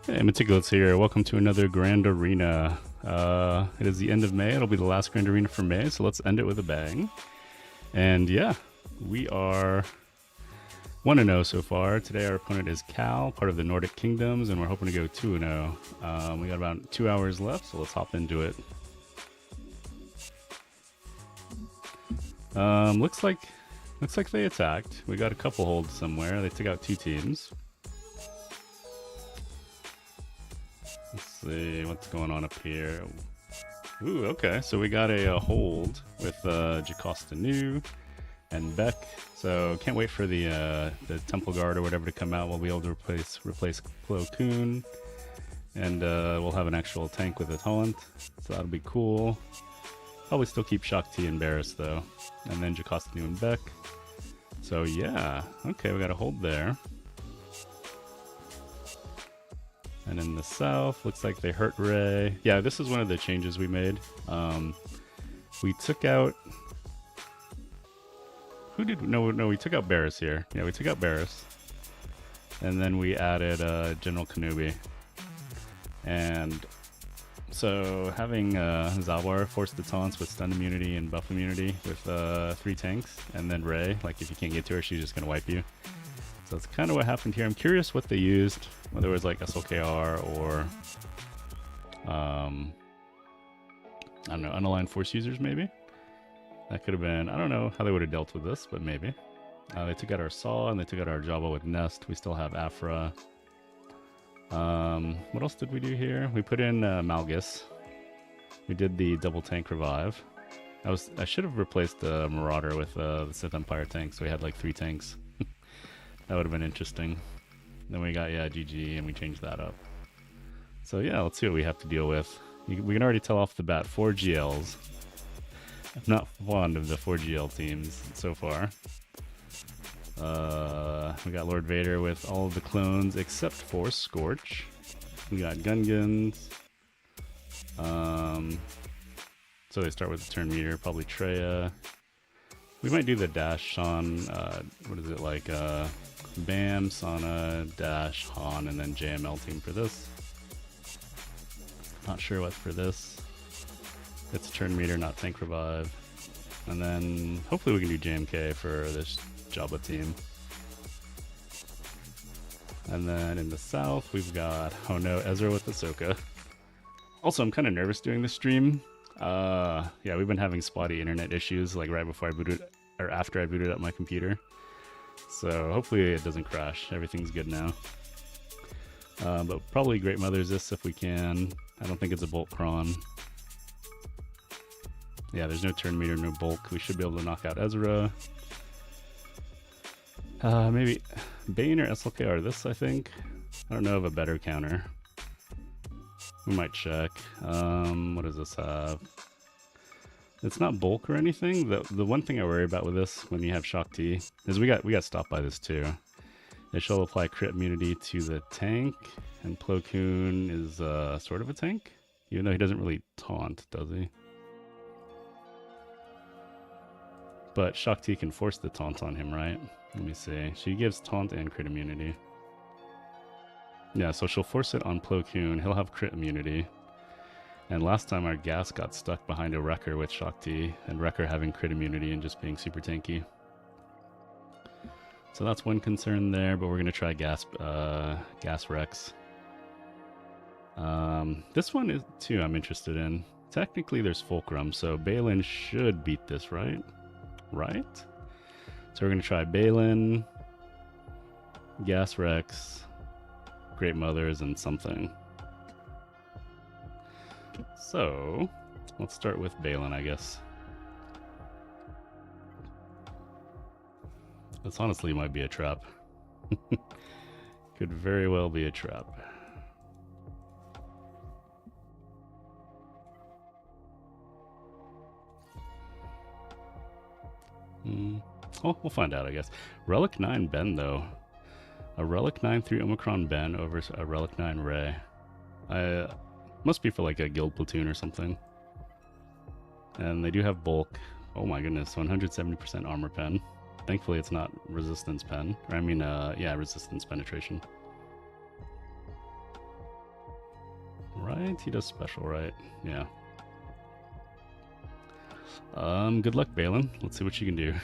Hey, Meticulous here. Welcome to another Grand Arena. It is the end of May. It'll be the last Grand Arena for May, so let's end it with a bang. And yeah, we are 1-0 so far. Today our opponent is Cal, part of the Nordic Kingdoms, and we're hoping to go 2-0. We got about 2 hours left, so let's hop into it. Looks like they attacked. We got a couple holds somewhere. They took out 2 teams. Let's see what's going on up here. Ooh, okay. So we got a hold with Jocasta Nu and Beck. So can't wait for the Temple Guard or whatever to come out. We'll be able to replace Plo Koon, and we'll have an actual tank with a taunt. So that'll be cool. Probably still keep Shaak Ti and Barriss though, and then Jocasta Nu and Beck. So yeah, okay, we got a hold there. And in the south, looks like they hurt Rey. Yeah, this is one of the changes we made. We took out... Who did... No, we took out Barriss here. Yeah, we took out Barriss. And then we added General Kenobi. And so having Zalbar force the taunts with stun immunity and buff immunity with 3 tanks, and then Rey, like if you can't get to her, she's just going to wipe you. So that's kind of what happened here. I'm curious what they used, whether it was like SLKR or, I don't know, unaligned force users maybe? That could have been, I don't know how they would have dealt with this, but maybe. They took out our Saw and they took out our Jabba with Nest. We still have Afra. What else did we do here? We put in Malgus. We did the double tank revive. I should have replaced the Marauder with the Sith Empire tank, so we had like 3 tanks. That would have been interesting. Then we got, yeah, GG, and we changed that up. So yeah, let's see what we have to deal with. We can already tell off the bat 4 GLs. I'm not fond of the 4 GL teams so far. We got Lord Vader with all of the clones except for Scorch. We got Gungans. So they start with the turn meter, probably Traya. We might do the dash on, what is it, like, Bam, Sana, Dash, Han, and then JML team for this. Not sure what for this. It's turn meter, not tank revive. And then hopefully we can do JMK for this Jabba team. And then in the south, we've got, oh no, Ezra with Ahsoka. Also, I'm kind of nervous doing this stream. Yeah, we've been having spotty internet issues, like right before I booted, or after I booted up my computer. So hopefully it doesn't crash. Everything's good now. But probably Great Mothers this if we can. I don't think it's a bulk cron. Yeah, there's no turn meter, no bulk. We should be able to knock out Ezra. Maybe Bane or SLKR this, I think. I don't know of a better counter. We might check. What does this have? It's not bulk or anything. The one thing I worry about with this when you have Shaak Ti is we got stopped by this too. It shall apply crit immunity to the tank, and Plo Koon is sort of a tank, even though he doesn't really taunt, does he? But Shaak Ti can force the taunt on him, right? Let me see. She gives taunt and crit immunity. Yeah, so she'll force it on Plo Koon. He'll have crit immunity. And last time our gas got stuck behind a Wrecker with Shaak Ti, and Wrecker having crit immunity and just being super tanky. So that's one concern there, but we're going to try gas Rex. This one is too I'm interested in. Technically there's Fulcrum, so Baylan should beat this, right? Right? So we're going to try Baylan, Gas Rex, Great Mothers, and something. So, let's start with Baylan, I guess. This honestly might be a trap. Could very well be a trap. Oh, we'll find out, I guess. Relic 9 Ben, though. A Relic 9 3 Omicron Ben over a Relic 9 Rey. Must be for like a guild platoon or something. And they do have bulk. Oh my goodness, 170% armor pen. Thankfully it's not resistance pen. Or I mean, yeah, resistance penetration. right? He does special, right? Yeah. Good luck, Baylan. Let's see what you can do.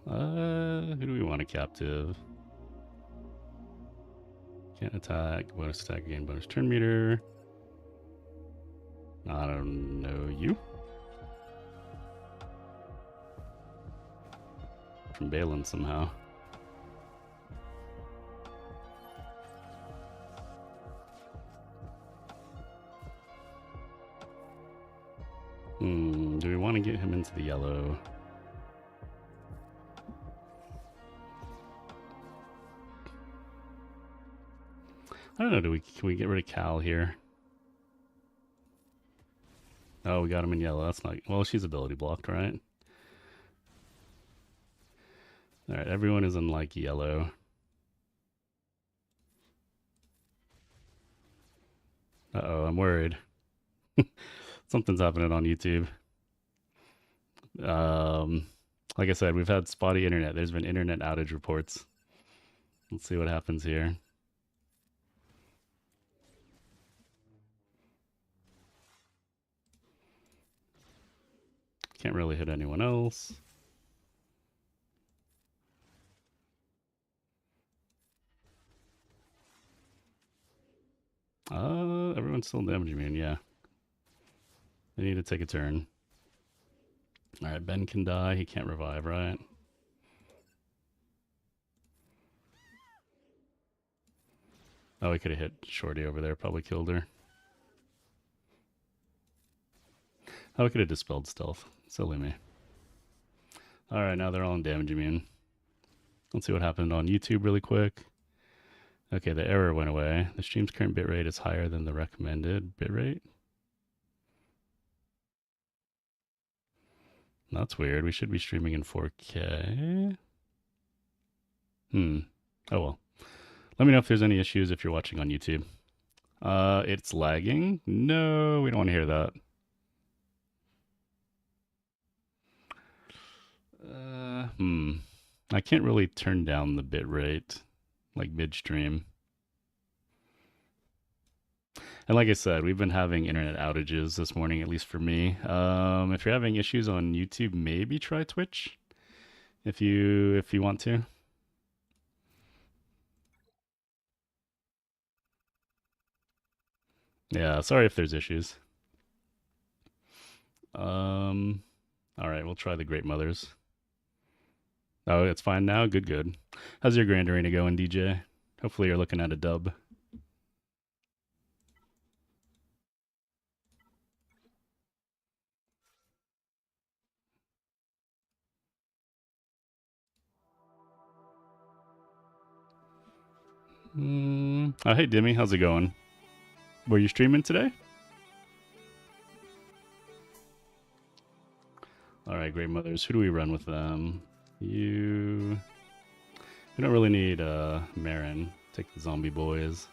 Who do we want a captive? Can't attack. Bonus attack again. Bonus turn meter. I don't know you. From Baylan somehow. Do we want to get him into the yellow? I don't know, can we get rid of Cal here? Oh, we got him in yellow. That's not... Well, she's ability blocked, right? Alright, everyone is in, like, yellow. Uh-oh, I'm worried. Something's happening on YouTube. Like I said, we've had spotty internet. There's been internet outage reports. Let's see what happens here. Can't really hit anyone else. Everyone's still damage immune, yeah. They need to take a turn. Alright, Ben can die. He can't revive, right? Oh, he could have hit Shorty over there. Probably killed her. Oh, we could have dispelled stealth. Silly me. Alright, now they're all in damage immune. Let's see what happened on YouTube really quick. Okay, the error went away. The stream's current bitrate is higher than the recommended bitrate. That's weird. We should be streaming in 4K. Oh well. Let me know if there's any issues if you're watching on YouTube. It's lagging. No, we don't want to hear that. I can't really turn down the bitrate like midstream. And like I said, we've been having internet outages this morning, at least for me. If you're having issues on YouTube, maybe try Twitch if you want to. Yeah, sorry if there's issues. All right, we'll try the Great Mothers. Oh, it's fine now? Good, good. How's your Grand Arena going, DJ? Hopefully you're looking at a dub. Oh, hey, Dimmy. How's it going? Were you streaming today? All right, Great Mothers. Who do we run with them? You... We don't really need Marin. Take the zombie boys.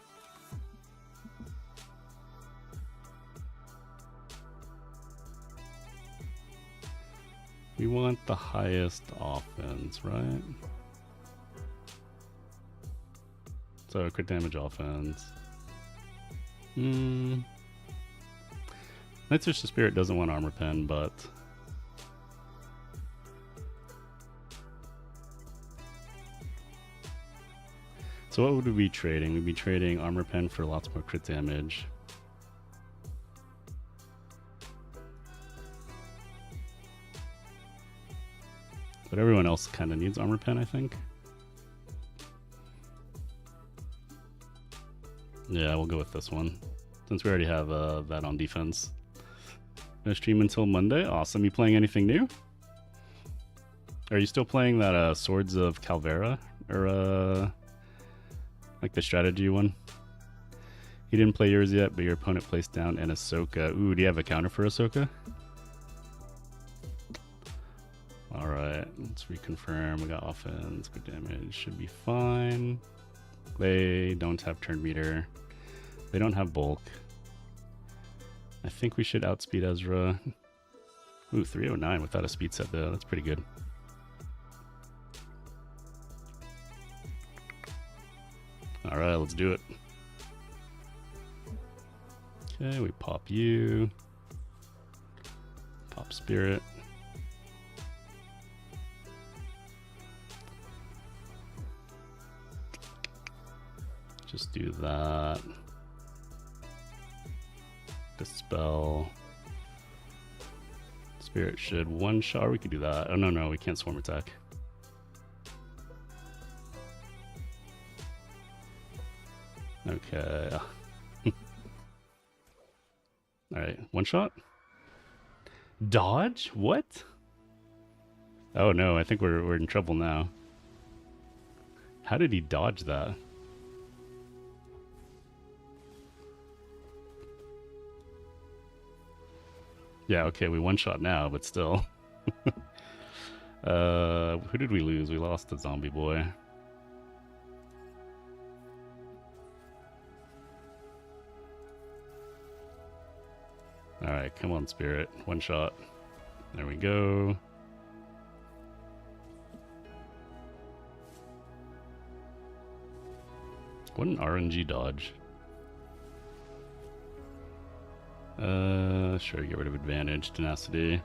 We want the highest offense, right? So crit damage offense. Night Search the Spirit doesn't want armor pen, but so what would we be trading? We'd be trading armor pen for lots more crit damage. But everyone else kind of needs armor pen, I think. Yeah, we'll go with this one, since we already have that on defense. No stream until Monday. Awesome. You playing anything new? Are you still playing that Swords of Calvera? Or like the strategy one? You didn't play yours yet, but your opponent placed down an Ahsoka. Ooh, do you have a counter for Ahsoka? Alright, let's reconfirm. We got offense, good damage. Should be fine. They don't have turn meter. They don't have bulk. I think we should outspeed Ezra. Ooh, 309 without a speed set though. That's pretty good. Alright, let's do it. Okay, we pop you. Pop spirit. Just do that. Dispel. Spirit should one shot. We could do that. Oh, no, we can't swarm attack. Okay. Alright, one shot. Dodge? What? Oh no, I think we're in trouble now. How did he dodge that? Yeah, okay, we one shot now, but still. Who did we lose? We lost the zombie boy. Alright, come on, Spirit. One shot. There we go. What an RNG dodge. Sure, get rid of advantage, tenacity.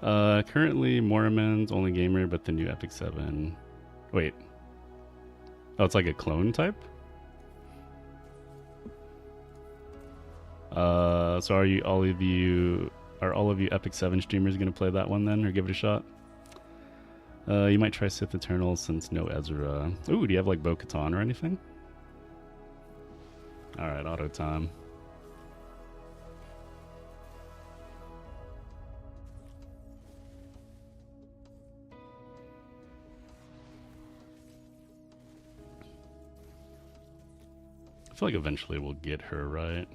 Currently Mormon's only gamer, but the new Epic 7. Wait. Oh, it's like a clone type? So are all of you Epic 7 streamers gonna play that one then, or give it a shot? You might try Sith Eternal since no Ezra. Ooh, do you have like Bo-Katan or anything? Alright, auto time. I feel like eventually we'll get her, right?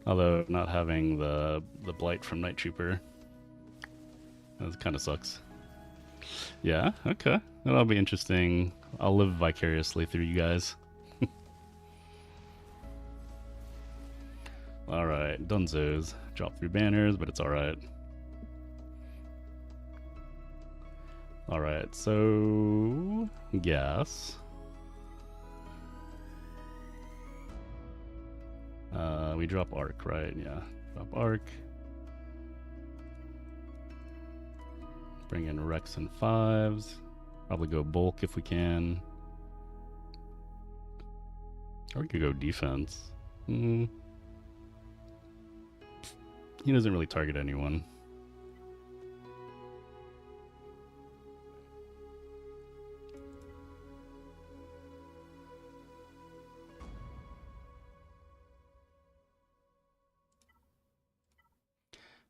Although not having the blight from Night Trooper, that kind of sucks. Yeah, okay. That'll be interesting. I'll live vicariously through you guys. Alright, Dunzos. Drop 3 banners, but it's alright. Alright, so... Gas. We drop Arc, right? Yeah. Drop Arc. Bring in Rex and 5s. Probably go bulk if we can. Or we could go defense. He doesn't really target anyone.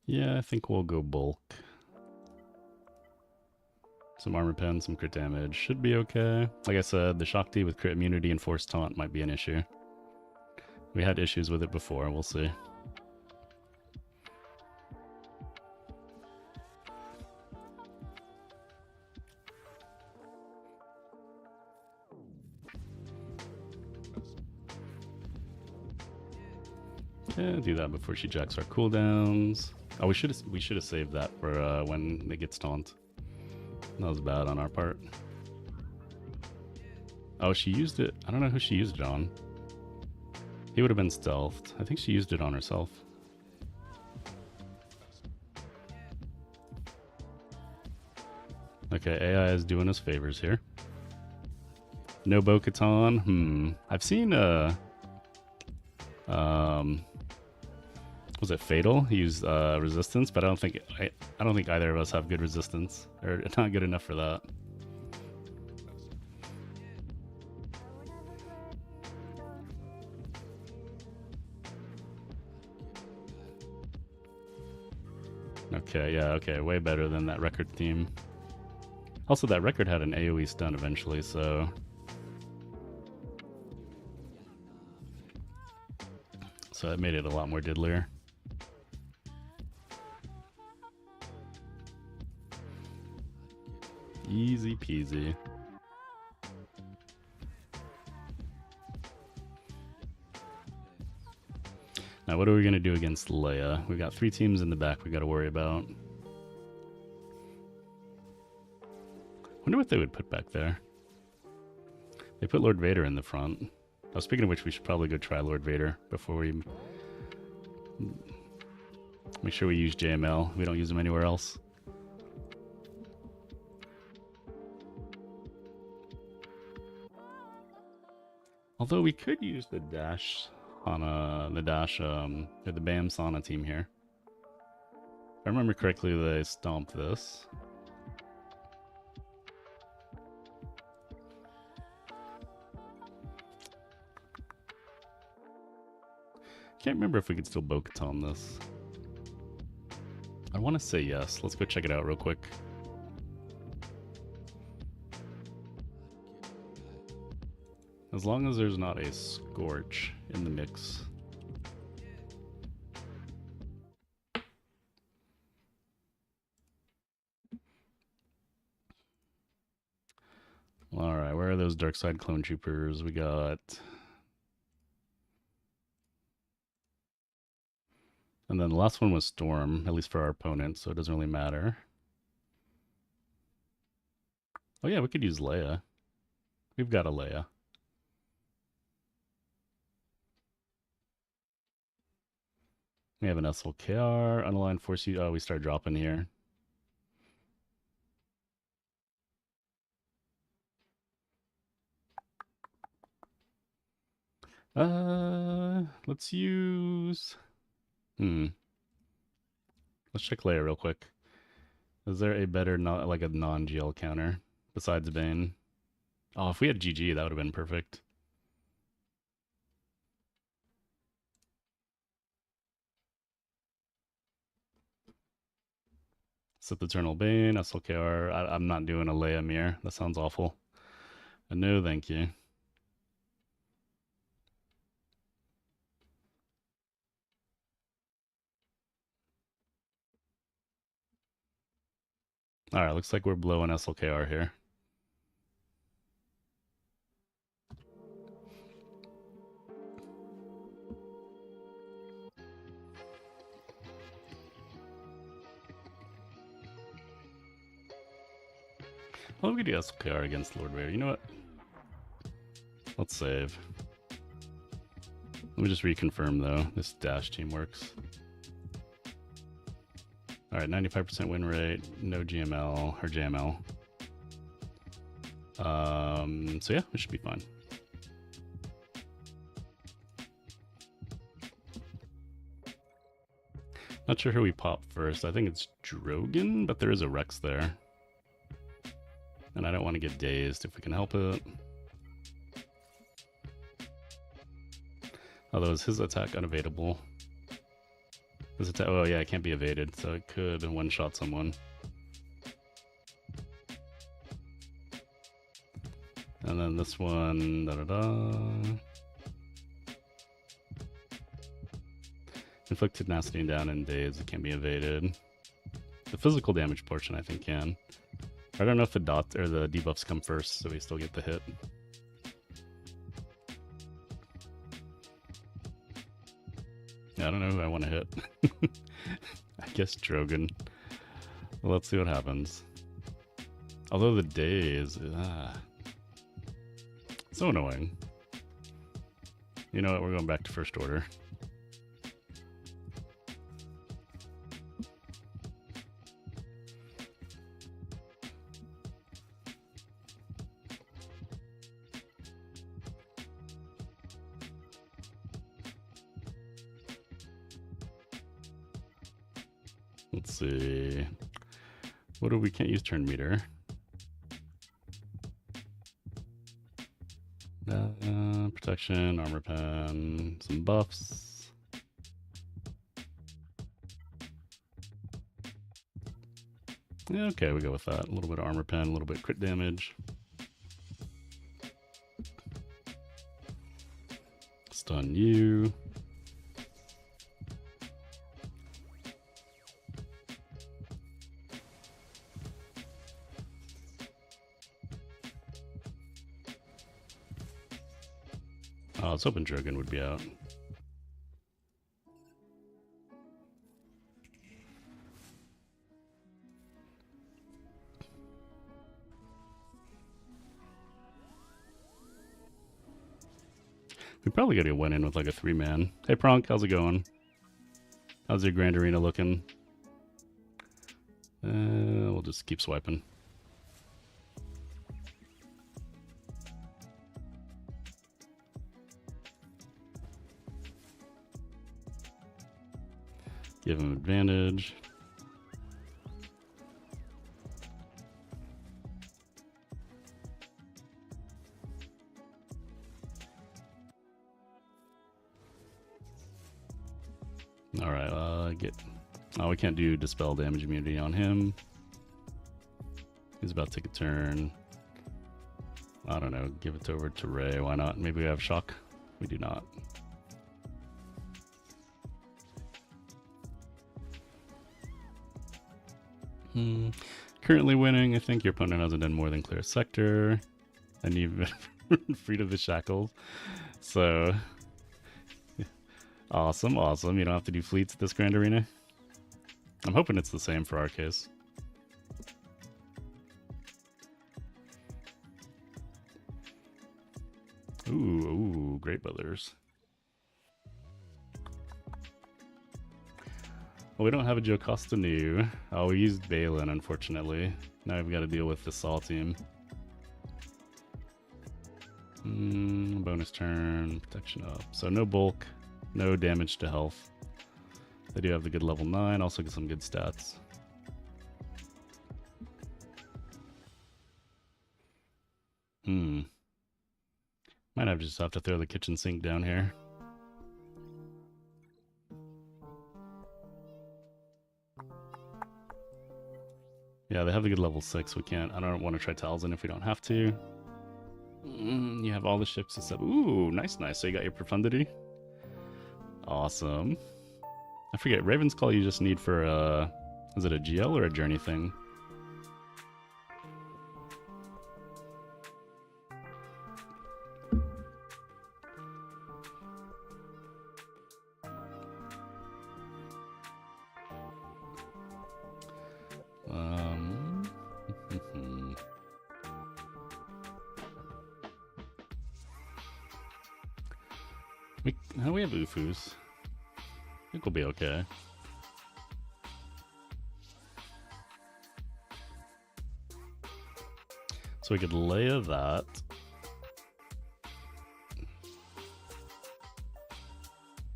Yeah, I think we'll go bulk. Some armor pen, some crit damage. Should be okay. Like I said, the Shakti with crit immunity and force taunt might be an issue. We had issues with it before, we'll see. Yeah, do that before she jacks our cooldowns. Oh, we should have saved that for when it gets taunt. That was bad on our part. Oh, she used it. I don't know who she used it on. He would have been stealthed. I think she used it on herself. Okay, AI is doing us favors here. No Bo-Katan. I've seen was it Fatal? He used resistance, but I don't think either of us have good resistance, or not good enough for that. Okay, yeah, okay, way better than that record team. Also, that record had an AoE stun eventually, so it made it a lot more diddlier. Easy peasy. Now, what are we going to do against Leia? We got 3 teams in the back we got to worry about. Wonder what they would put back there. They put Lord Vader in the front. Oh, speaking of which, we should probably go try Lord Vader before we... Make sure we use JML. We don't use them anywhere else. Although we could use the dash on the BAM Sauna team here. If I remember correctly, they stomped this. Can't remember if we could still Bo-Katan this. I want to say yes. Let's go check it out real quick. As long as there's not a Scorch in the mix. Alright, where are those Dark Side Clone Troopers? We got... And then the last one was Storm, at least for our opponent, so it doesn't really matter. Oh yeah, we could use Leia. We've got a Leia. We have an SLKR, unaligned force. Oh, we start dropping here. Let's use... Let's check Leia real quick. Is there a better, like a non-GL counter besides Bane? Oh, if we had GG, that would have been perfect. Sith Eternal Bane, SLKR. I'm not doing a Leia Mirror. That sounds awful. No, thank you. Alright, looks like we're blowing SLKR here. Well, we could do SLKR against Lord Vader. You know what? Let's save. Let me just reconfirm, though. This dash team works. Alright, 95% win rate, no GML, or JML. So yeah, it should be fine. Not sure who we pop first. I think it's Drogon, but there is a Rex there. And I don't want to get dazed if we can help it. Although is his attack unevadable? His attack, oh yeah, it can't be evaded, so it could one-shot someone. And then this one, Inflict tenacity down and daze, it can't be evaded. The physical damage portion I think can. I don't know if the dots or the debuffs come first, so we still get the hit. Yeah, I don't know who I want to hit. I guess Drogon. Well, let's see what happens. Although the daze, so annoying. You know what? We're going back to first order. Let's see. What do we can't use turn meter? Protection, armor pen, some buffs. Yeah, okay, we go with that. A little bit of armor pen, a little bit of crit damage. Stun you. Oh, I was hoping Drogon would be out. We probably gotta win in with like a 3-man. Hey Pronk, how's it going? How's your Grand Arena looking? We'll just keep swiping. Give him advantage. Alright, get... Oh, we can't do Dispel damage immunity on him. He's about to take a turn. I don't know, give it over to Ray. Why not? Maybe we have Shock. We do not. Currently winning. I think your opponent hasn't done more than clear a sector. And you've been freed of the shackles. So... Awesome, awesome. You don't have to do fleets at this Grand Arena. I'm hoping it's the same for our case. Ooh, Great Brothers. Well, we don't have a Jocasta new. Oh, we used Baylan, unfortunately. Now we've got to deal with the Saw team. Bonus turn, protection up. So no bulk. No damage to health. They do have the good level 9, also get some good stats. Might just have to throw the kitchen sink down here. Yeah, they have the good level 6. We can't. I don't want to try Talzin if we don't have to. You have all the ships except. Ooh, nice. So you got your Profundity. Awesome. I forget, Raven's Call you just need for is it a GL or a journey thing? We have Ufus. I think we'll be okay. So we could Leia that.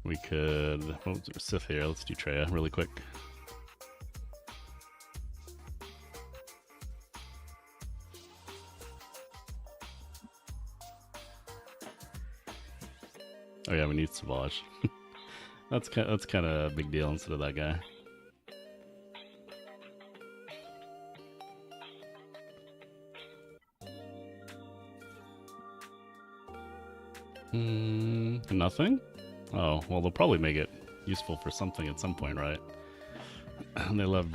We could... Oh, Sith here. Let's do Traya really quick. Oh yeah, we need Savage. That's kind of a big deal instead of that guy. Nothing? Oh, well, they'll probably make it useful for something at some point, right? They love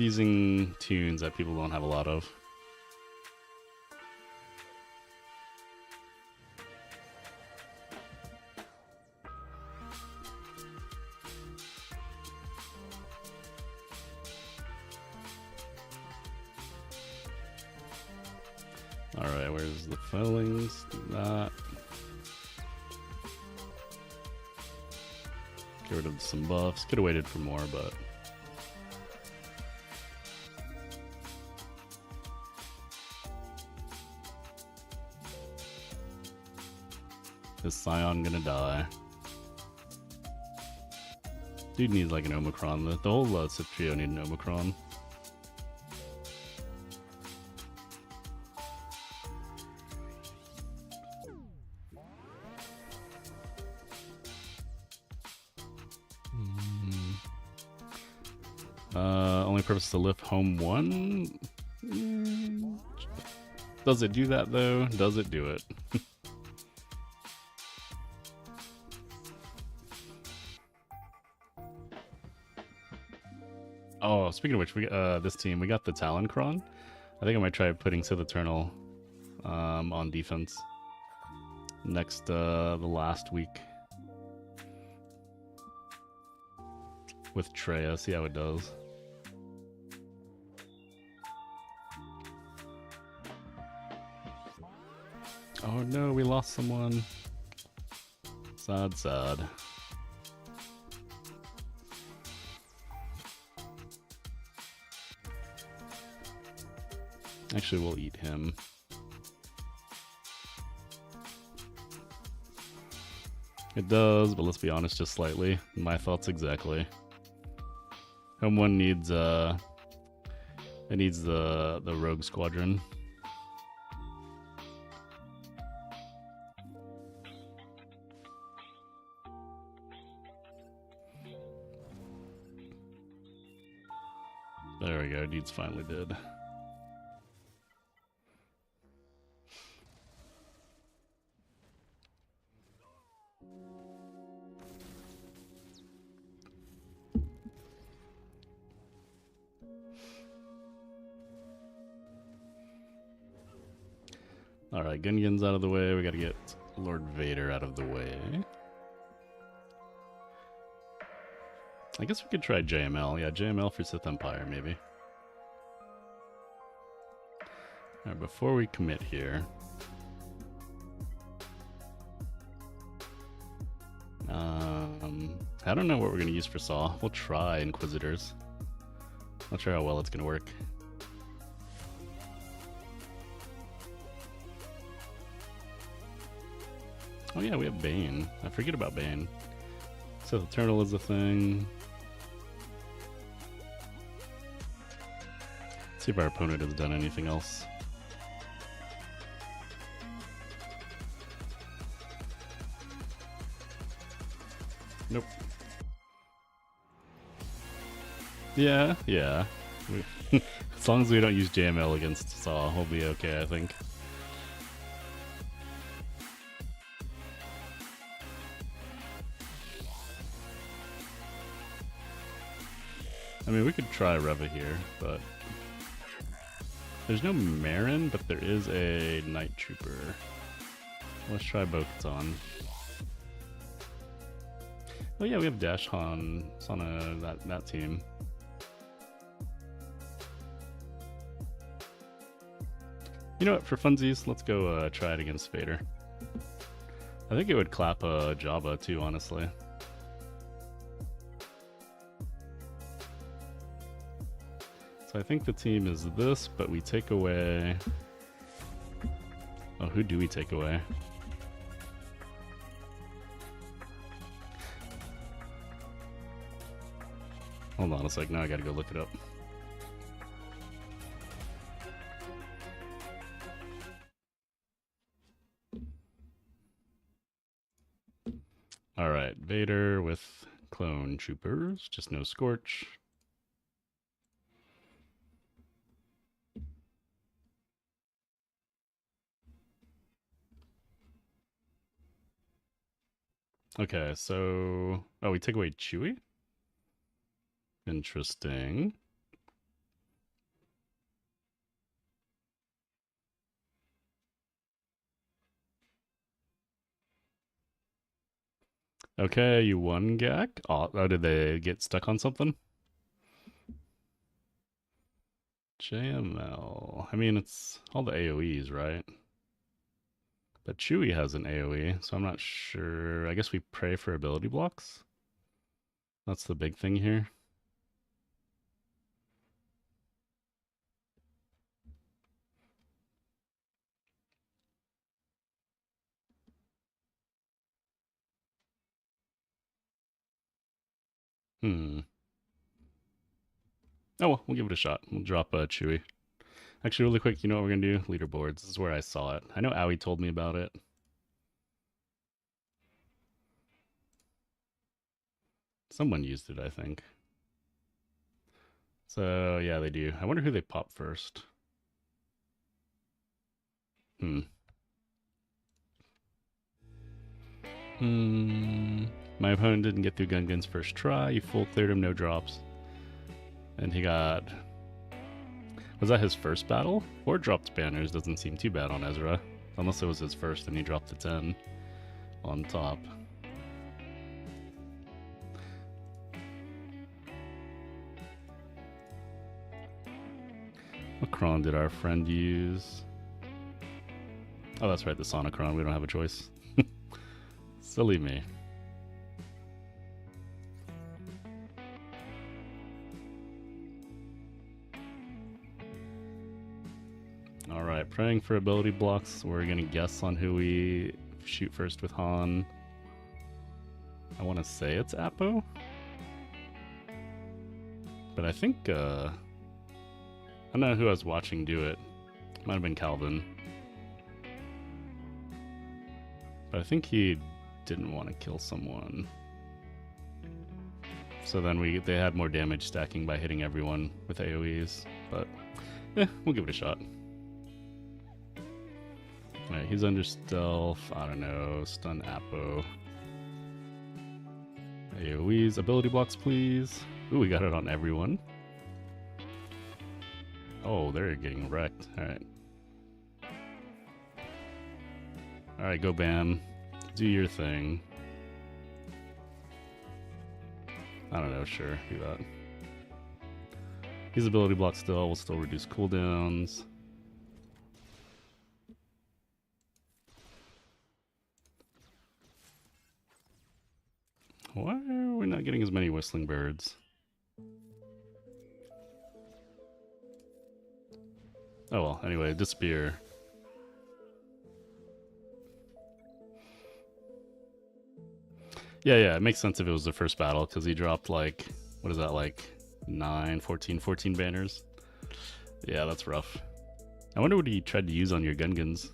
using tunes that people don't have a lot of. Alright, where's the fillings? Do that. Get rid of some buffs. Could have waited for more, but... Is Scion gonna die? Dude needs like an Omicron. The whole Sith trio need an Omicron. Only purpose to lift home 1? Does it do that though? Does it do it? Oh, speaking of which, we this team, we got the Taloncron. I think I might try putting Sith Eternal on defense next the last week with Traya. See how it does. Oh no, we lost someone. Sad, sad. Actually, we'll eat him. It does, but let's be honest, just slightly. My thoughts exactly. Home one needs it needs the rogue squadron. There we go, dude's finally dead. Alright, Gungans out of the way. We gotta get Lord Vader out of the way. I guess we could try JML. Yeah, JML for Sith Empire, maybe. Alright, before we commit here... I don't know what we're gonna use for Saw. We'll try Inquisitors. Not sure how well it's gonna work. Oh yeah, we have Bane. I forget about Bane. So the Eternal is a thing. Let's see if our opponent has done anything else. Nope. Yeah, yeah. As long as we don't use JML against Saw, we'll be okay, I think. I mean, we could try Reva here, but... There's no Marin, but there is a Night Trooper. Let's try both on. Oh yeah, we have Dash Han. It's on that team. You know what, for funsies, let's go try it against Vader. I think it would clap Jabba too, honestly. So I think the team is this, but we take away... Oh, who do we take away? Hold on a sec, now I gotta go look it up. Alright, Vader with clone troopers, just no Scorch. Okay, so... Oh, we take away Chewie? Interesting. Okay, you won, GAC? Oh, did they get stuck on something? JML. I mean, it's all the AoEs, right? But Chewie has an AoE, so I'm not sure. I guess we pray for ability blocks? That's the big thing here. Oh well, we'll give it a shot. We'll drop Chewie. Actually, really quick, you know what we're gonna do? Leaderboards. This is where I saw it. I know Owie told me about it. Someone used it, I think. So, yeah, they do. I wonder who they pop first. My opponent didn't get through Gungans first try. You full cleared him, no drops. And he got... Was that his first battle? Or dropped banners? Doesn't seem too bad on Ezra. Unless it was his first and he dropped the 10 on top. What cron did our friend use? Oh, that's right, the Sonicron. We don't have a choice. Silly me. Alright, praying for ability blocks. We're gonna guess on who we shoot first with Han. I want to say it's Appo. But I think, I don't know who I was watching do it. Might have been Calvin. But I think he didn't want to kill someone. So then they had more damage stacking by hitting everyone with AoEs. But, we'll give it a shot. Alright, he's under stealth. I don't know. Stun Appo. AoEs. Ability blocks, please. Ooh, we got it on everyone. Oh, they're getting wrecked. Alright. Alright, go Bam. Do your thing. I don't know, sure. Do that. His ability block still will still reduce cooldowns. Why are we not getting as many whistling birds? Oh well, anyway, disappear. Yeah, it makes sense if it was the first battle, because he dropped like, what is that, like 14 banners? Yeah, that's rough. I wonder what he tried to use on your Gungans.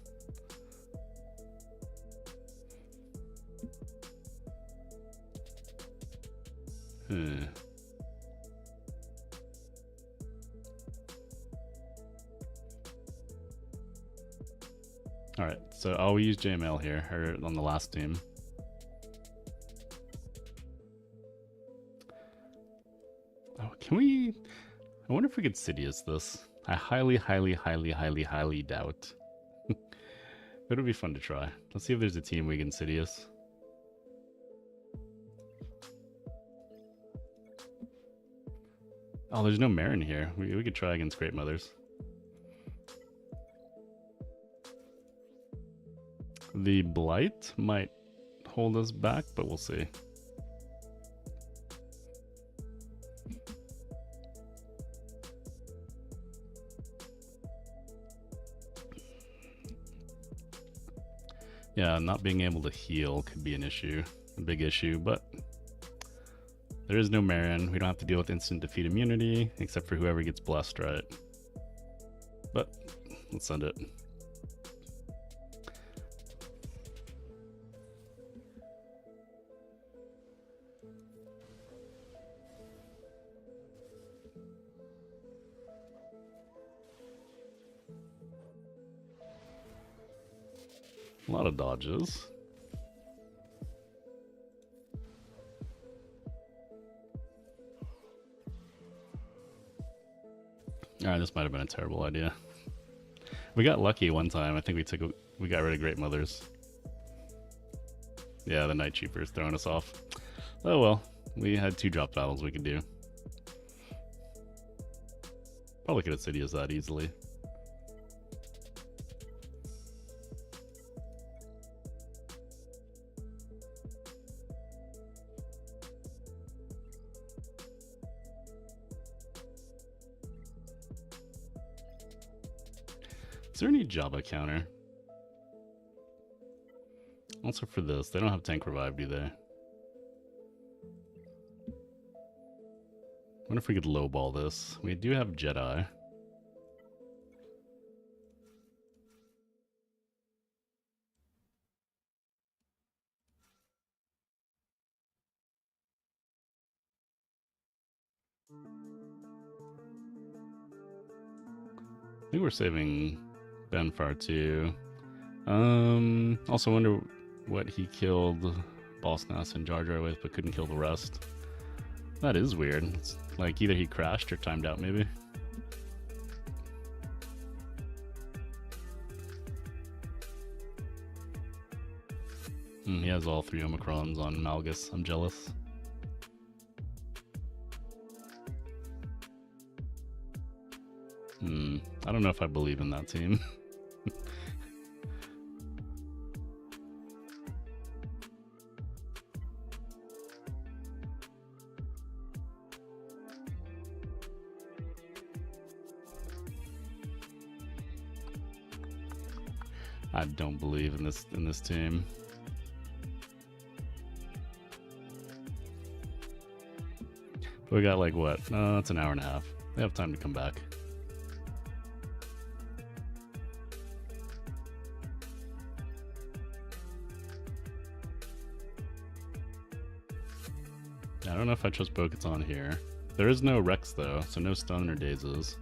Alright, so I'll use JML here, or on the last team. Oh, can we... I wonder if we could Sidious this. I highly doubt. But it would be fun to try. Let's see if there's a team we can Sidious. Oh, there's no Marin here. We could try against Great Mothers. The Blight might hold us back, but we'll see. Yeah, not being able to heal could be an issue, a big issue, but there is no Marin. We don't have to deal with instant defeat immunity, except for whoever gets blessed, right? But let's send it. A lot of dodges. Alright, this might have been a terrible idea. We got lucky one time. I think we got rid of Great Mothers. Yeah, the Night Cheaper's throwing us off. Oh well, we had 2 drop battles we could do. Probably could have Sidious that easily. Is there any Jabba counter? Also for this, they don't have tank revive, do they? I wonder if we could lowball this. We do have Jedi. I think we're saving Benfar too. Also wonder what he killed Boss Nass and Jar Jar with, but couldn't kill the rest. That is weird. It's like either he crashed or timed out, maybe. He has all 3 Omicrons on Malgus. I'm jealous. I don't know if I believe in that team. I don't believe in this team. We got like what? It's an hour and a half. They have time to come back. I don't know if I trust Bo-Katan here. There is no Rex though, so no stun or dazes.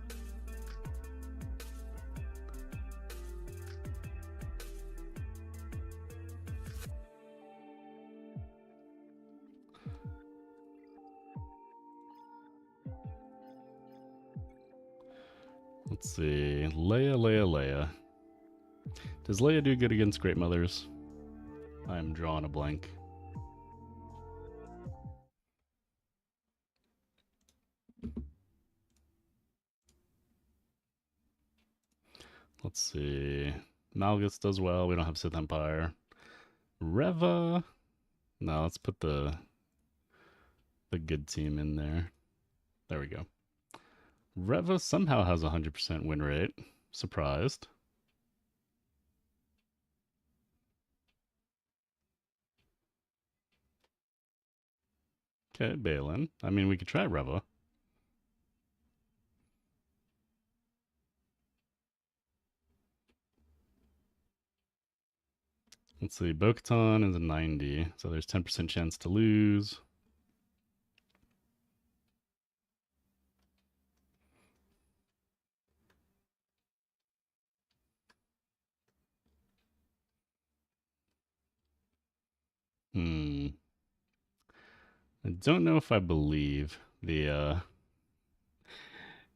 Let's see. Leia. Does Leia do good against Great Mothers? I'm drawing a blank. Let's see. Malgus does well. We don't have Sith Empire. Reva. No, let's put the good team in there. There we go. Reva somehow has a 100% win rate. Surprised. Okay, Baylan. I mean, we could try Reva. Let's see. Bo-Katan is a 90, so there's 10% chance to lose. I don't know if I believe the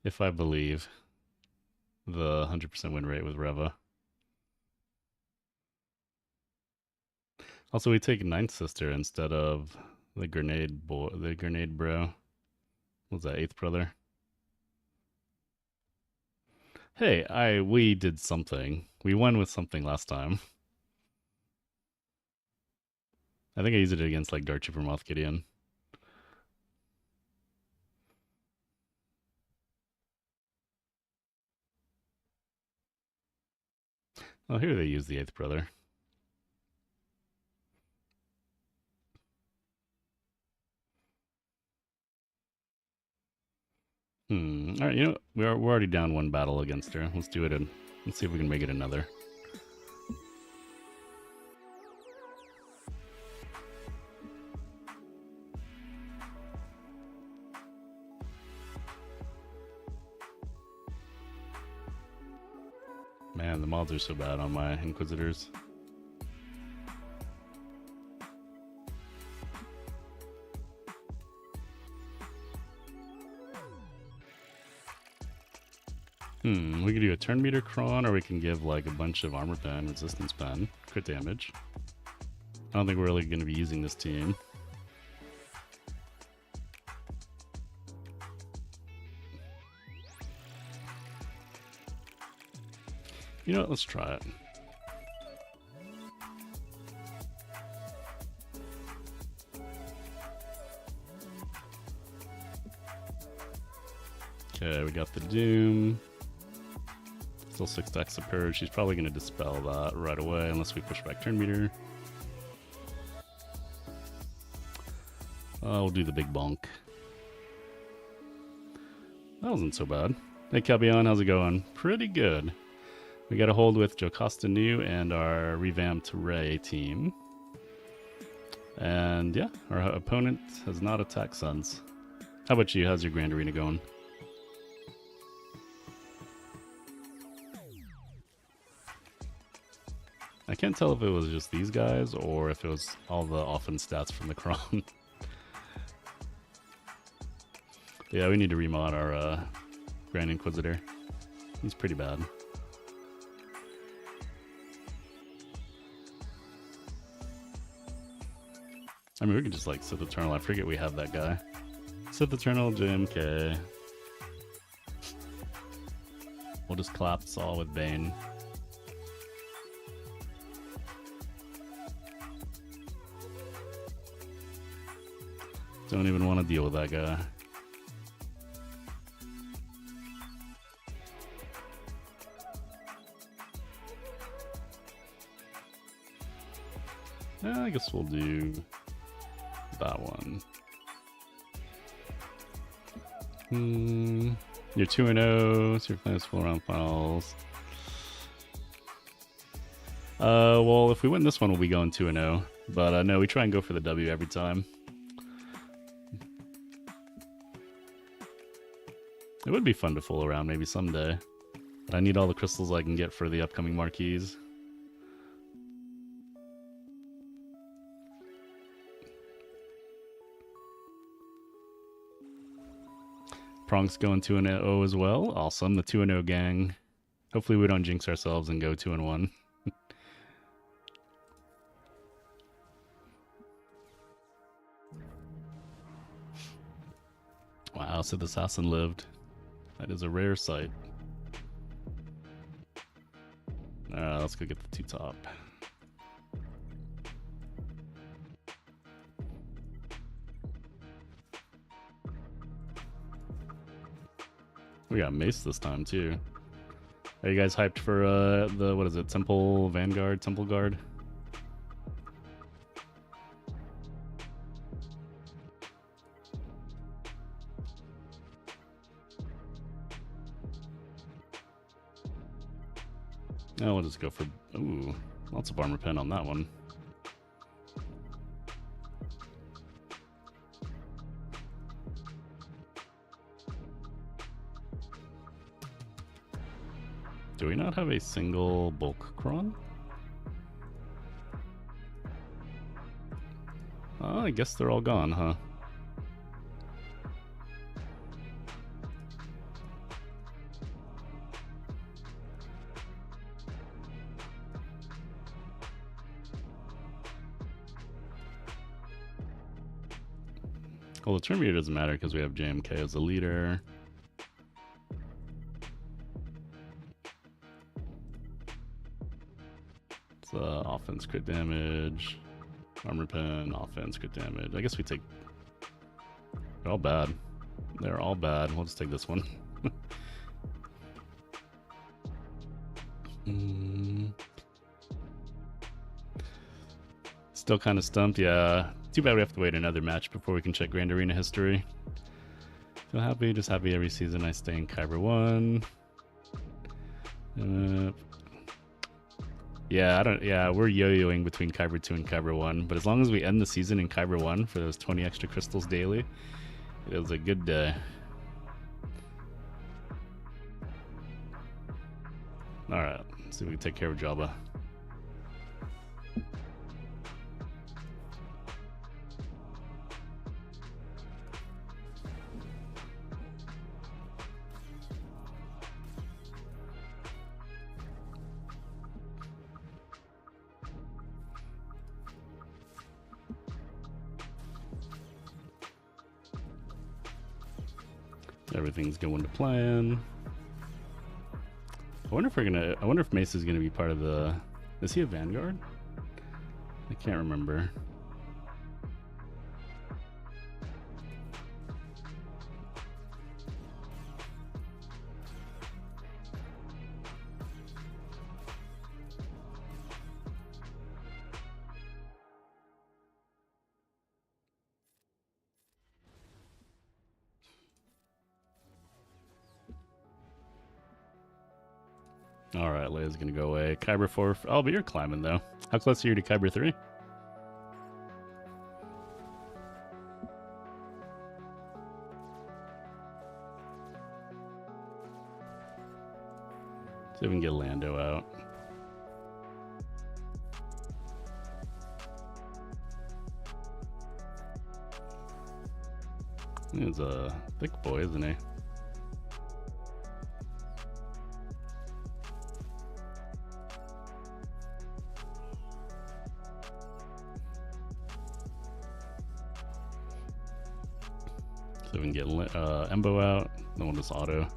100% win rate with Reva. Also, we take Ninth Sister instead of the grenade bro. What's that, Eighth Brother? Hey, we did something. We won with something last time. I think I used it against like Dark Trooper Moff Gideon. Oh, here they use the Eighth Brother. Alright, you know, we're already down one battle against her. Let's do it and let's see if we can make it another. Man, the mods are so bad on my Inquisitors. We can do a turn meter cron, or we can give like a bunch of armor pen, resistance pen, crit damage. I don't think we're really going to be using this team. You know what, let's try it. Okay, we got the Doom. Still 6 stacks of purge. She's probably going to dispel that right away unless we push back turn meter. We'll do the big bonk. That wasn't so bad. Hey Cabion, how's it going? Pretty good. We got a hold with Jocasta New and our revamped Ray team. And yeah, our opponent has not attacked since. How about you? How's your Grand Arena going? I can't tell if it was just these guys or if it was all the offense stats from the Cron. Yeah, we need to remod our Grand Inquisitor. He's pretty bad. I mean, we can just like Sith Eternal. I forget we have that guy. Sith Eternal, JMK. We'll just collapse all with Bane. Don't even want to deal with that guy. I guess we'll do that one. You're 2-0, so you're playing this full round finals. Well, if we win this one, we'll be going 2-0. But no, we try and go for the W every time. It would be fun to fool around maybe someday. But I need all the crystals I can get for the upcoming marquees. Pronk's going 2-0 as well. Awesome, the 2-0 gang. Hopefully we don't jinx ourselves and go 2-1. Wow, Sith Assassin lived. That is a rare sight. Let's go get the 2 top. We got Mace this time too. Are you guys hyped for the, what is it, Temple Vanguard, Temple Guard? Oh, we'll just go for, ooh, lots of armor pen on that one. Do we not have a single bulk cron? Oh, I guess they're all gone, huh? Well, the Terminator doesn't matter because we have JMK as the leader. It's offense crit damage, armor pen, offense crit damage. I guess we take. They're all bad. They're all bad. We'll just take this one. Still kind of stumped, yeah. Too bad we have to wait another match before we can check Grand Arena history. Feel happy, just happy every season I stay in Kyber 1. Yeah, we're yo-yoing between Kyber 2 and Kyber 1, but as long as we end the season in Kyber 1 for those 20 extra crystals daily, it was a good day. Alright, let's see if we can take care of Jabba. Everything's going to plan. I wonder if Mace is gonna be part of the. Is he a Vanguard? I can't remember. Alright, Leia's gonna go away. Kyber 4. Oh, but you're climbing though. How close are you to Kyber 3? See if we can get Lando out. He's a thick boy, isn't he? So we can get Embo out, then we'll just auto.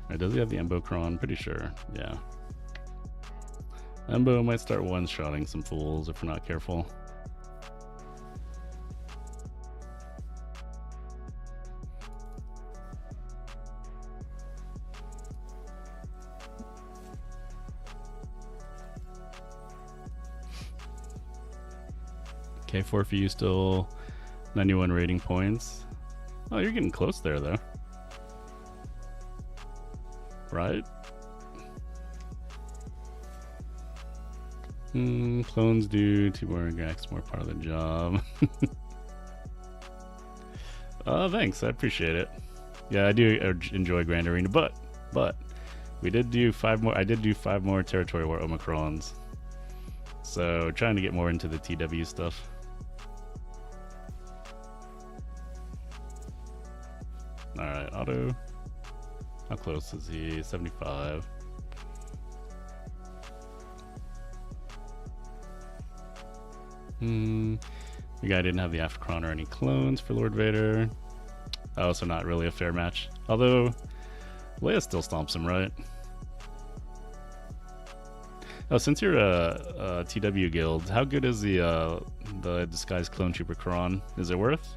Right, does he have the Embo Cron? Pretty sure, yeah. Embo might start one-shotting some fools if we're not careful. K4 for you still 91 rating points. Oh, you're getting close there though. Right? Clones do 2 more GACs, more part of the job. Thanks, I appreciate it. Yeah, I do enjoy Grand Arena, but we did do 5 more. I did do 5 more Territory War Omicrons. So trying to get more into the TW stuff. All right, Otto. How close is he? 75. The guy didn't have the Aftercron or any clones for Lord Vader. Oh, so not really a fair match. Although, Leia still stomps him, right? Oh, since you're a TW guild, how good is the disguised clone trooper Kron? Is it worth?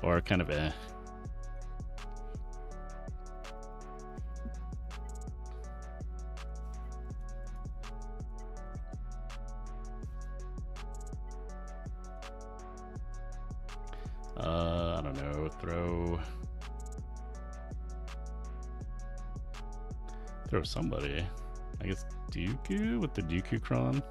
Or kind of eh? I don't know, throw somebody. I guess Dooku with the Dooku Kron.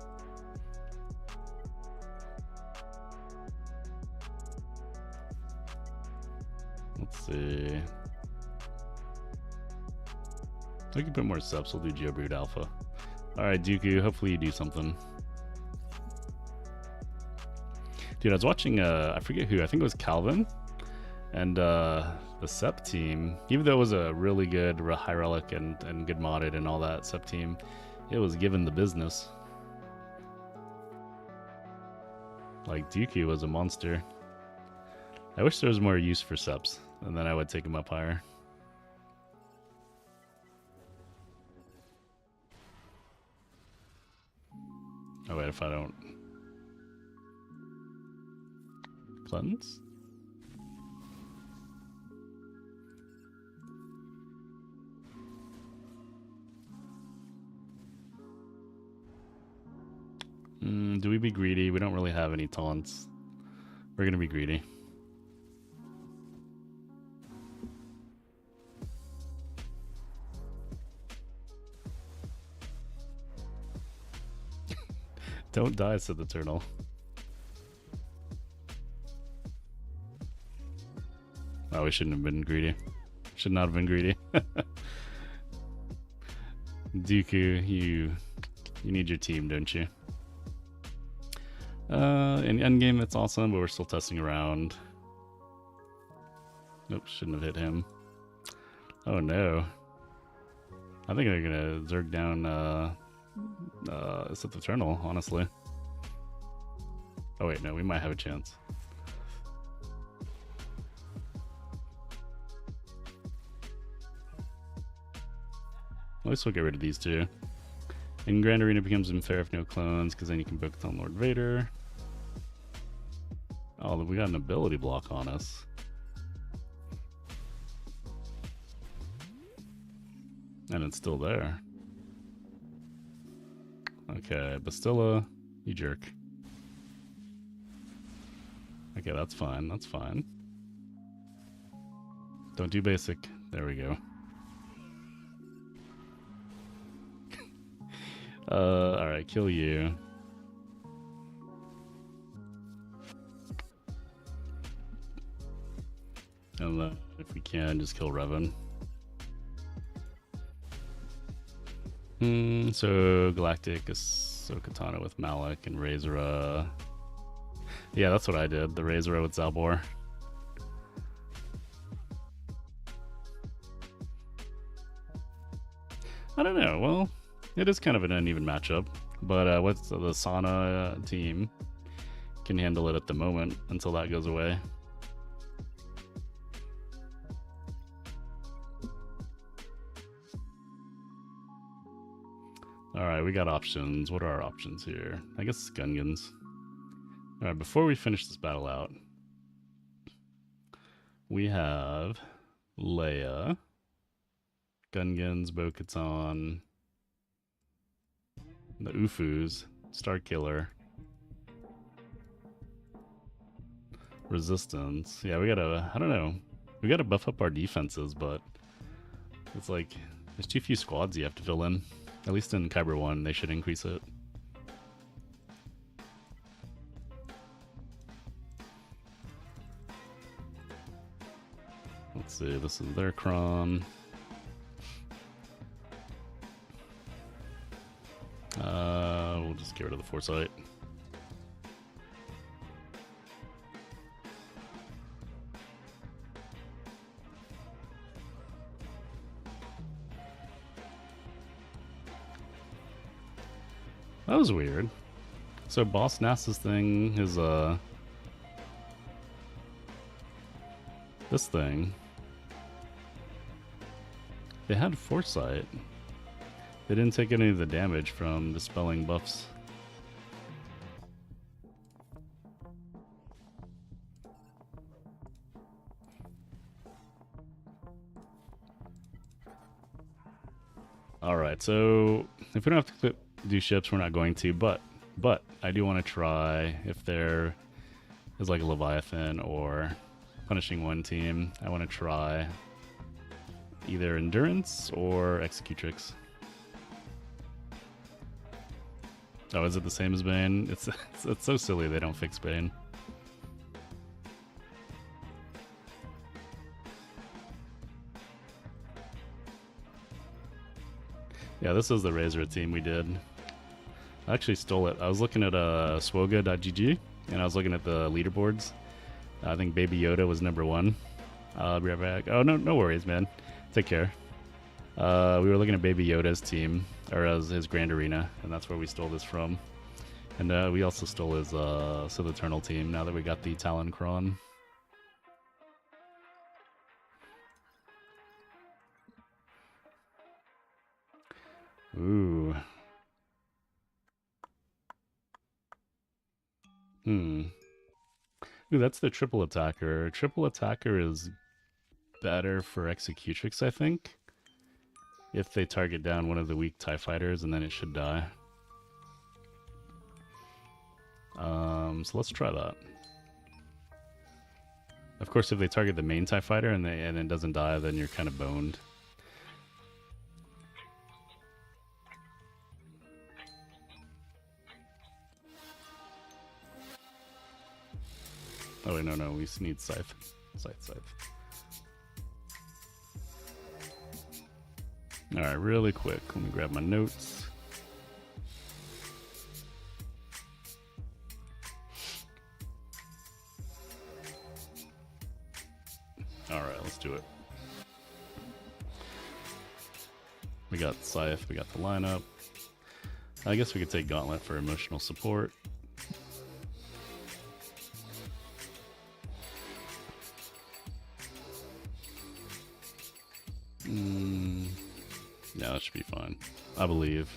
Let's see. We can put more subs, we'll do Geobrood Alpha. Alright, Dooku, hopefully you do something. Dude, I was watching, I forget who, I think it was Calvin. And the SEP team, even though it was a really good high relic and good modded and all that SEP team, it was given the business. Like, Dooku was a monster. I wish there was more use for SEPs, and then I would take him up higher. Oh wait, if I don't... Cleanse? Do we be greedy? We don't really have any taunts. We're gonna be greedy. Don't die, said the turtle. Oh, we shouldn't have been greedy. Should not have been greedy. Dooku, you need your team, don't you? In endgame, it's awesome, but we're still testing around. Nope, shouldn't have hit him. Oh no. I think they're gonna zerg down Sith Eternal, honestly. Oh wait, no, we might have a chance. At least we'll get rid of these two. And Grand Arena becomes unfair if no clones, because then you can focus on Lord Vader. Oh, we got an ability block on us. And it's still there. Okay, Bastilla, you jerk. Okay, that's fine, that's fine. Don't do basic. There we go. Alright, kill you. And then, if we can, just kill Revan. So, Galactic, Ahsoka Tano with Malak, and Razora. Yeah, that's what I did. The Razora with Zalbor. I don't know. Well, it is kind of an uneven matchup. But what's the Sana team can handle it at the moment until that goes away. Alright, we got options. What are our options here? I guess it's Gungans. Alright, before we finish this battle out, we have Leia, Gungans, Bo-Katan, the Ufus, Starkiller, resistance. Yeah, we gotta, I don't know. We gotta buff up our defenses, but it's like, there's too few squads you have to fill in. At least in Kyber 1, they should increase it. Let's see, this is their cron. We'll just get rid of the foresight. That was weird. So Boss Nass's thing is this thing. They had foresight. They didn't take any of the damage from dispelling buffs. Alright, so if we don't have to do ships, we're not going to, but I do want to try if there is like a Leviathan or Punishing One team. I want to try either Endurance or Executrix. Oh, is it the same as Bane? It's so silly they don't fix Bane. Yeah, this is the Razor team we did. I actually stole it. I was looking at swoga.gg and I was looking at the leaderboards. I think Baby Yoda was #1. I'll be right back. Oh, no worries, man. Take care. We were looking at Baby Yoda's team, or as his Grand Arena, and that's where we stole this from. And we also stole his Sith Eternal team now that we got the Talon Cron. Ooh. Ooh, that's the triple attacker. Triple attacker is better for Executrix, I think. If they target down one of the weak TIE fighters, and then it should die. So let's try that. Of course, if they target the main TIE fighter and it doesn't die, then you're kind of boned. Oh wait, no, we just need Scythe. Scythe. Alright, really quick, let me grab my notes. Alright, let's do it. We got Scythe, we got the lineup. I guess we could take Gauntlet for emotional support. Yeah, that should be fine. I believe.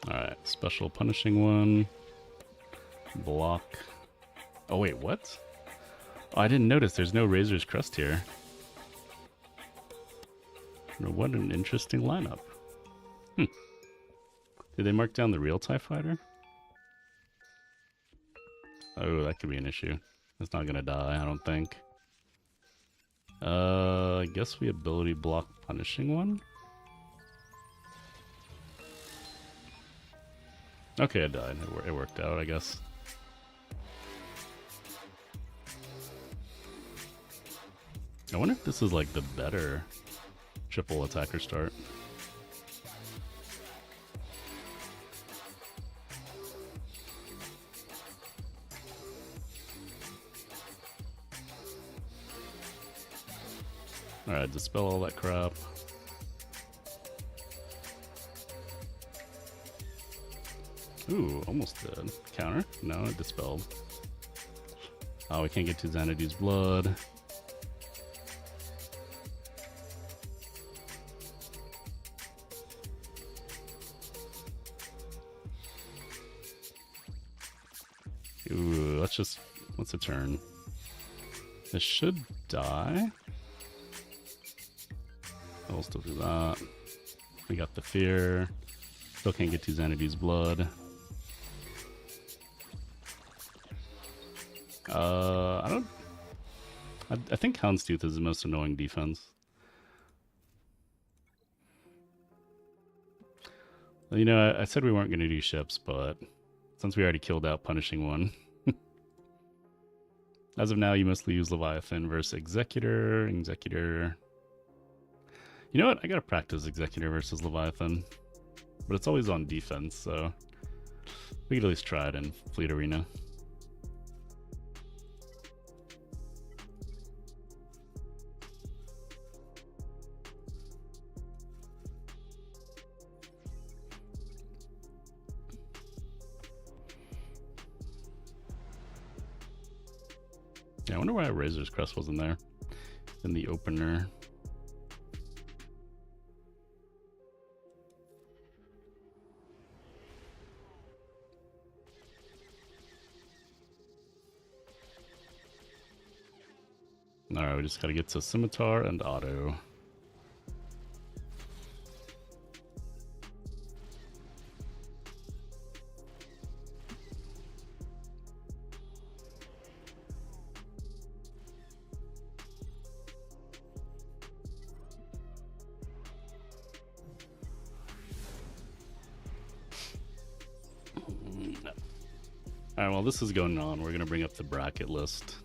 Alright, special punishing one. Block. Oh wait, what? Oh, I didn't notice there's no Razor's Crest here. What an interesting lineup. Did they mark down the real TIE fighter? Oh, that could be an issue. It's not gonna die, I don't think. I guess we ability block punishing one? Okay, it died. It worked out, I guess. I wonder if this is like the better triple attacker start. Alright, dispel all that crap. Ooh, almost dead. Counter? No, it dispelled. Oh, we can't get to Xanadu's blood. Ooh, let's a turn. This should die. We'll still do that. We got the fear. Still can't get to Xanadu's blood. I think Houndstooth is the most annoying defense. Well, you know, I said we weren't going to do ships, but since we already killed out Punishing One. As of now, you mostly use Leviathan versus Executor. Executor. You know what? I gotta practice Executor versus Leviathan. But it's always on defense, so we could at least try it in Fleet Arena. Yeah, I wonder why Razor's Crest wasn't there in the opener. Alright, we just gotta get to Scimitar and Auto. Alright, while this is going on, we're gonna bring up the bracket list.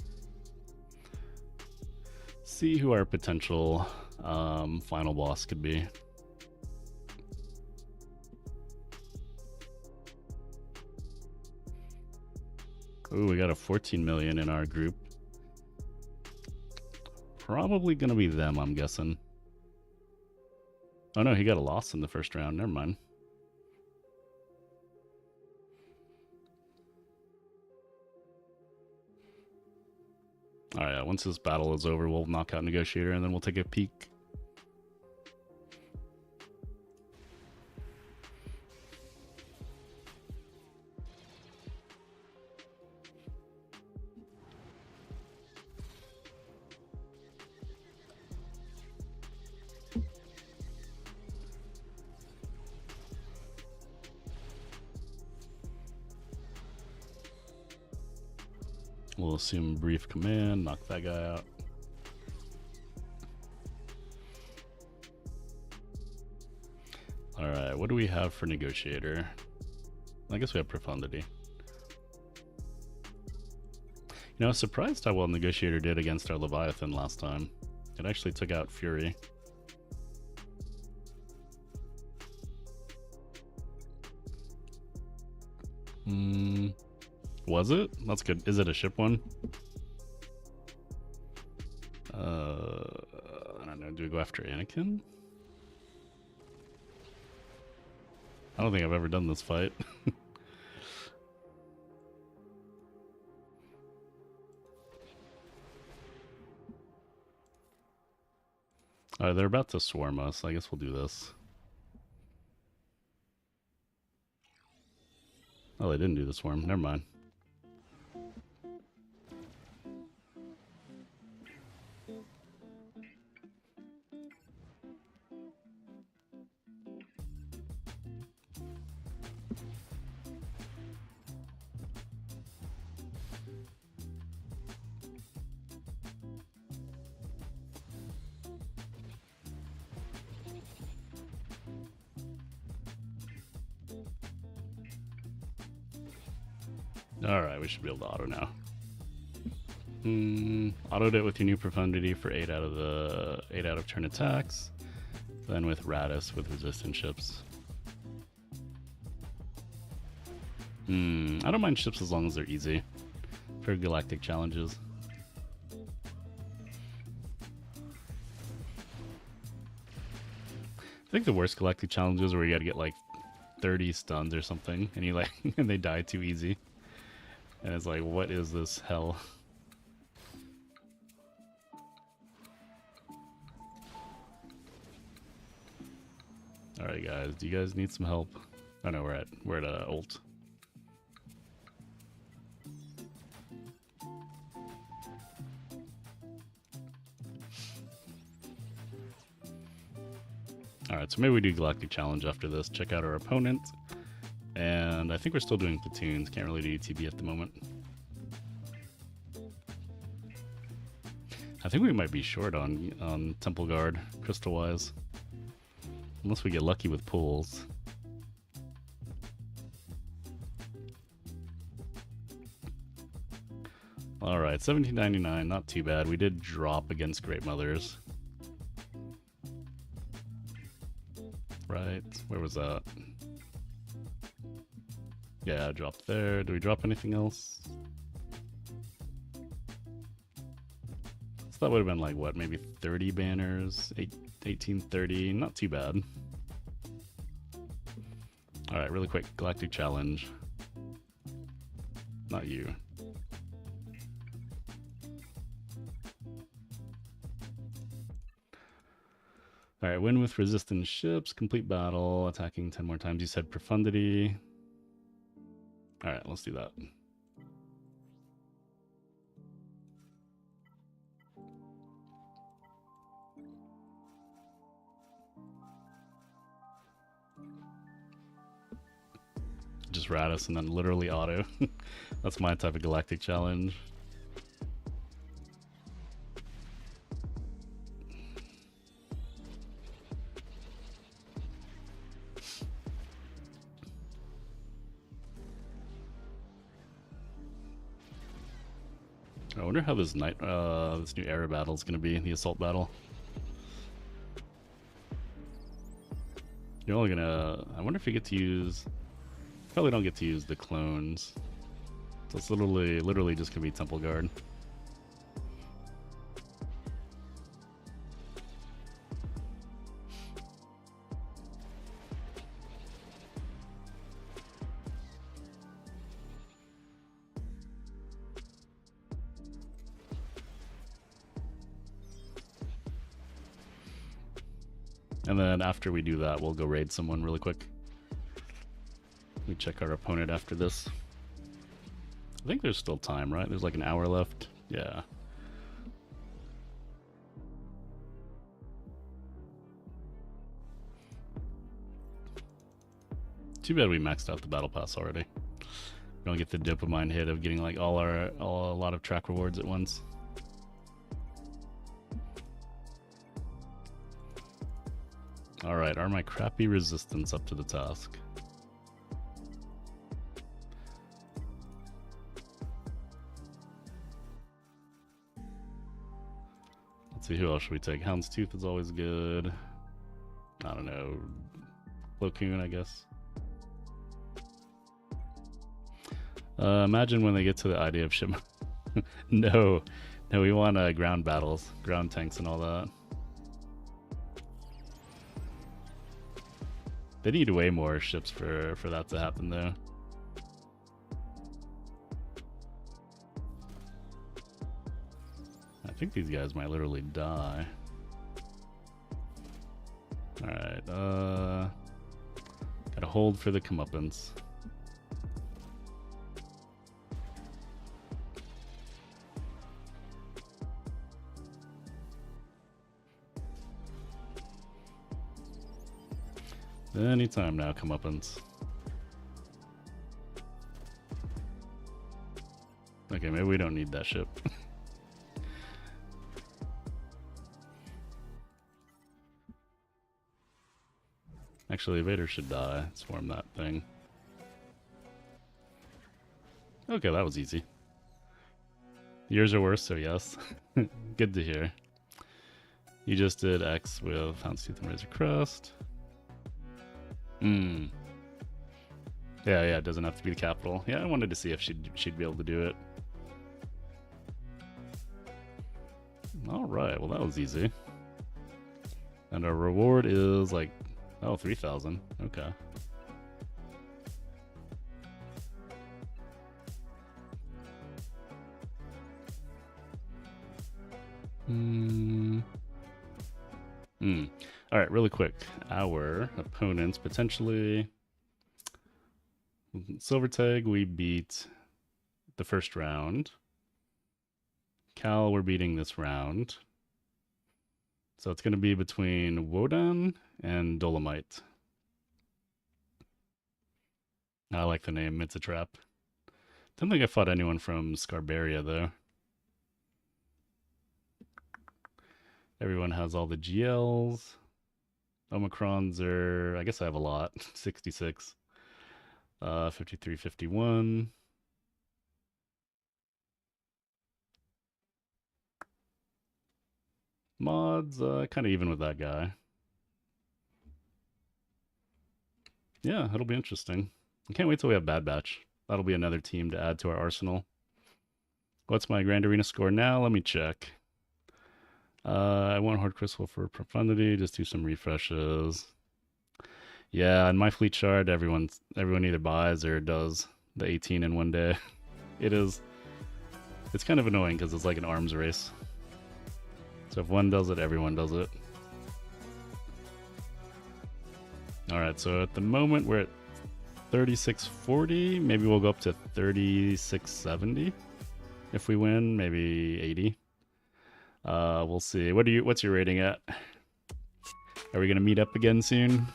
See who our potential final boss could be. Ooh, we got a 14 million in our group. Probably gonna be them, I'm guessing. Oh no, he got a loss in the first round. Never mind. Alright, once this battle is over, we'll knock out Negotiator and then we'll take a peek. We'll assume brief command, knock that guy out. Alright, what do we have for Negotiator? I guess we have Profundity. You know, I was surprised how well Negotiator did against our Leviathan last time. It actually took out Fury. Was it? That's good. Is it a ship one? I don't know. Do we go after Anakin? I don't think I've ever done this fight. Alright, they're about to swarm us. I guess we'll do this. Oh, they didn't do the swarm. Never mind. Alright, we should be able to auto now. Autoed it with your new Profundity for 8 out of turn attacks. Then with Radis with resistance ships. I don't mind ships as long as they're easy. For galactic challenges. I think the worst galactic challenges are where you gotta get like 30 stuns or something and you like and they die too easy. And it's like, what is this hell? Alright guys, do you guys need some help? Oh no, we're at ult. Alright, so maybe we do Galactic Challenge after this. Check out our opponent. And I think we're still doing platoons. Can't really do UTB at the moment. I think we might be short on Temple Guard, crystal-wise. Unless we get lucky with pulls. Alright, 1799, not too bad. We did drop against Great Mothers. Right, where was that? Yeah, I dropped there. Do we drop anything else? So that would have been like, what, maybe 30 banners? 1830, not too bad. Alright, really quick, Galactic Challenge. Not you. Alright, win with resistance ships, complete battle, attacking 10 more times. You said Profundity. Alright, let's do that. Just Radis and then literally auto. That's my type of Galactic Challenge. I wonder how this this new era battle is going to be, the assault battle. You're only gonna. I wonder if you get to use. Probably don't get to use the clones. So it's literally just gonna be Temple Guard. And then after we do that, we'll go raid someone really quick. We check our opponent after this. I think there's still time, right? There's like an hour left. Yeah. Too bad we maxed out the battle pass already. We don't get the dopamine hit of getting like a lot of track rewards at once. Alright, are my crappy resistance up to the task? Let's see, who else should we take? Houndstooth is always good. I don't know. Plo Koon, I guess. Imagine when they get to the idea of ship. No, we want ground battles, ground tanks and all that. They need way more ships for that to happen, though. I think these guys might literally die. Alright, gotta hold for the comeuppance. Anytime now, comeuppance. Okay, maybe we don't need that ship. Actually, Vader should die. Swarm that thing. Okay, that was easy. Yours are worse, so yes. Good to hear. You just did X with Houndstooth and Razor Crest. Yeah, it doesn't have to be the capital. Yeah, I wanted to see if she'd be able to do it. Alright, well that was easy. And our reward is like, oh, 3,000. Okay. Alright, really quick. Our opponents potentially... Silver Tag, we beat the first round. Cal, we're beating this round. So it's going to be between Wodan and Dolomite. I like the name. It's a trap. Don't think I fought anyone from Scarberia, though. Everyone has all the GLs. Omicrons are... I guess I have a lot. 66. 53, 51. Mods, kind of even with that guy. Yeah, it'll be interesting. I can't wait till we have Bad Batch. That'll be another team to add to our arsenal. What's my Grand Arena score now? Let me check. I want Horde Crystal for Profundity. Just do some refreshes. Yeah, in my fleet chart, everyone either buys or does the 18 in one day. It's kind of annoying because it's like an arms race. So if one does it, everyone does it. Alright, so at the moment we're at 3640. Maybe we'll go up to 3670. If we win, maybe 80. We'll see. What's your rating at? Are we gonna meet up again soon?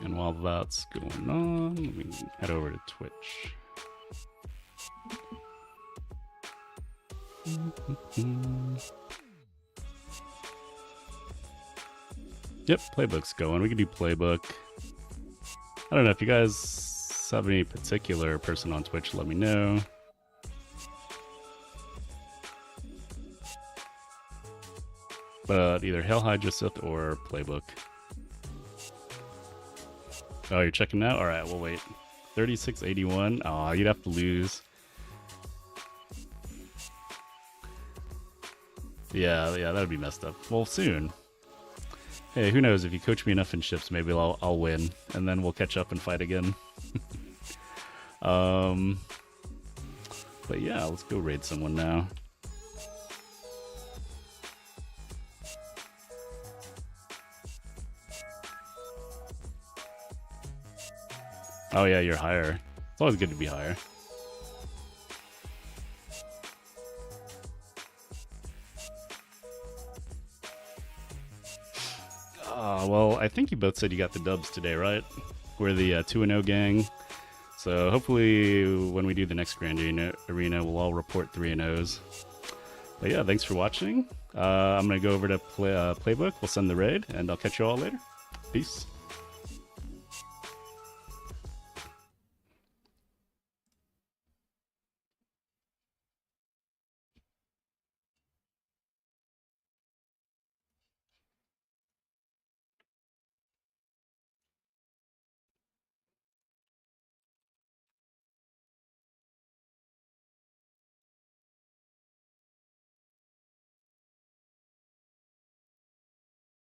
And while that's going on, we can head over to Twitch. Yep, playbook's going. We can do playbook. I don't know if you guys have any particular person on Twitch, let me know. But either Hail Hydra Sith or playbook. Oh, you're checking now? Alright, we'll wait. 3681. Oh, you'd have to lose. Yeah, that'd be messed up. Well, soon. Hey, who knows? If you coach me enough in ships, maybe I'll win, and then we'll catch up and fight again. But yeah, let's go raid someone now. Oh yeah, you're higher. It's always good to be higher. Well, I think you both said you got the dubs today, right? We're the 2-0 gang. So hopefully when we do the next Grand Arena, we'll all report 3-0s. But yeah, thanks for watching. I'm going to go over to Playbook. We'll send the raid, and I'll catch you all later. Peace.